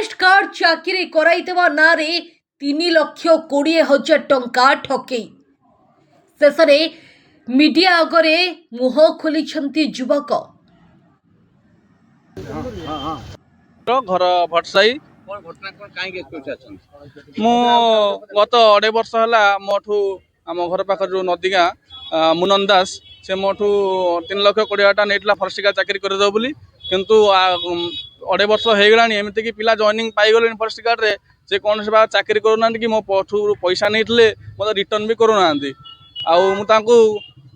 Forest guard ଚାକିରି କରାଇଦେବା ନାଁରେ 3,20,000 ଟଙ୍କା ଠକେଇ। ଶେଷରେ ମିଡିଆ ଆଗରେ ମୁହଁ ଖୋଲିଛନ୍ତି ଯୁବକ। घर भटसाई मु गत 2.5 वर्ष है मोठू आम घर पाखर जो नदीगा मुनन दास से मोठू 3,20,000 नहीं फरेस्ट गार्ड चाकरी करदेव बोली किंतु 2.5 वर्ष हो गला एमती कि पिला जॉइनिंग पाईगले फरेस्ट गार्ड रे से कौन से चाकरी करूना कि मो पठू पैसा नहीं मत रिटर्न भी करूना आउ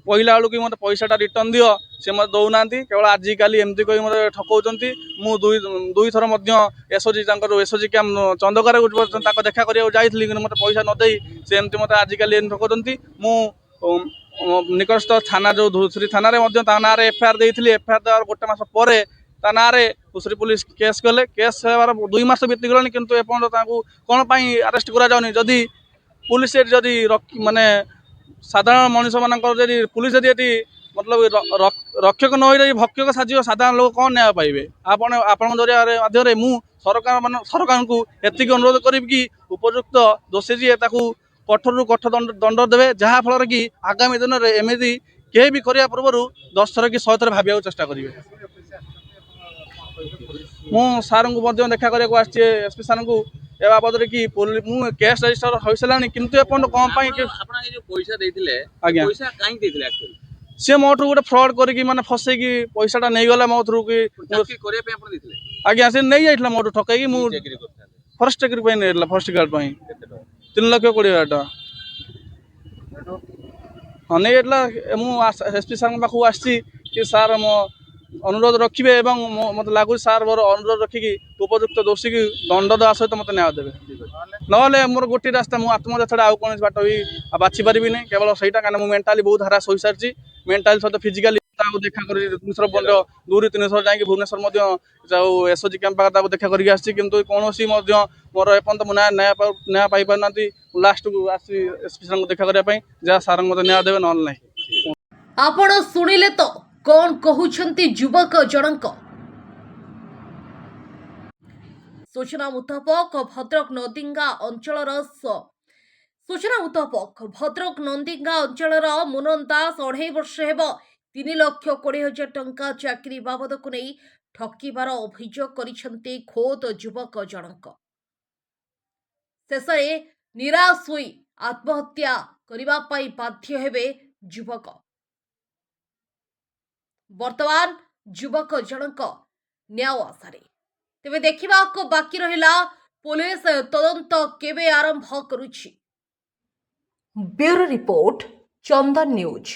कहला बेलू कि मत पैसाटा रिटर्न दियो से मत दौना केवल आजिकाली एमती कही मत ठकौती मु दुई थर एसओजी एसओजी कैम चंदकार देखा करने जाइली मत पैसा नदे से एमती मत आजिकाली ठकौती मु निकटस्थ थाना जो धूसरी थाना ना एफआईआर देती एफआईआर देवार गोटे मास पर ना धूसरी पुलिस केस कले केस 2 मास बीतीगलानी किंतु एपर्तन कौन अरेस्ट करा जदि पुलिस जदि माने साधारण मनीष मान पुलिस जदि मतलब रक्षक न हो भक्षक साजिव साधारण लोक कौन न्याय पाइबे आपण माध्यम मु सरकार को एतिक अनुरोध करी कि उपयुक्त दोषी जी कठोर कठोर दंड देवे जहाँ फल कि आगामी दिन में एमती कहीं भी करने पूर्व 10 थर कि 100 थर भाविया चेष्टा करेंगे। मु सार को देखा करने एसपी सार को ए बाबद कि मु केस रजिस्टर हो सारा किंतु कौन सी मोटू गोटे फ्रड करी माने फसैकी पैसाटा नहीं गला मो थ्रू कि आज्ञा सी नहीं जाइए मोटू ठकई फरेस्ट चाकरी नहीं फरेस्ट गार्ड 3,20,000 टका हाँ नहीं मुझे एसपी सार पाखु आसी कि सार मो अनुरोध रखिए मत लगुच सार मोर अनुरोध रखिकी उपयुक्त दोषी की दंड देवा सहित मत न्याय देवे ना मोर गोटे रास्ता मुझे आत्महत्या छड़ा आउ कौन बाट भी बाछि पारि नहीं केवल सहीटा कहीं मुझे मेंटाली बहुत हारास हो सारी मेंटाली सहित फिजिकाली देखा कर 3 थर दूर 3 थर जाकि भुवनेश्वर एसओजी कैंप पाखे देखा करके आसी किंतु कौन मोर एपर्तन न्याय पाई पारना लास्ट को आसी एसपी सार देखा करने जहाँ सार मत न्याय देवे ना नहीं। आपण सुनिले तो कौन कहउछंती युवक जनक। सूचना मुताबक भद्रक नंदिंगा अंचल मुनन दास 2.5 वर्ष हेब 3,20,000 टंका चाकरी बाबद को नहीं ठकिबार अभियोग करिसेंती खोद युवक जनक। शेष निराश होई आत्महत्या करिबा पाई बाध्य हेबे युवक। वर्तमान युवक जनक न्याय आशारे तेबे देखा बाकी रहिला पुलिस तदंत केबे आरंभ करुछि। ब्यूरो रिपोर्ट चंदन न्यूज।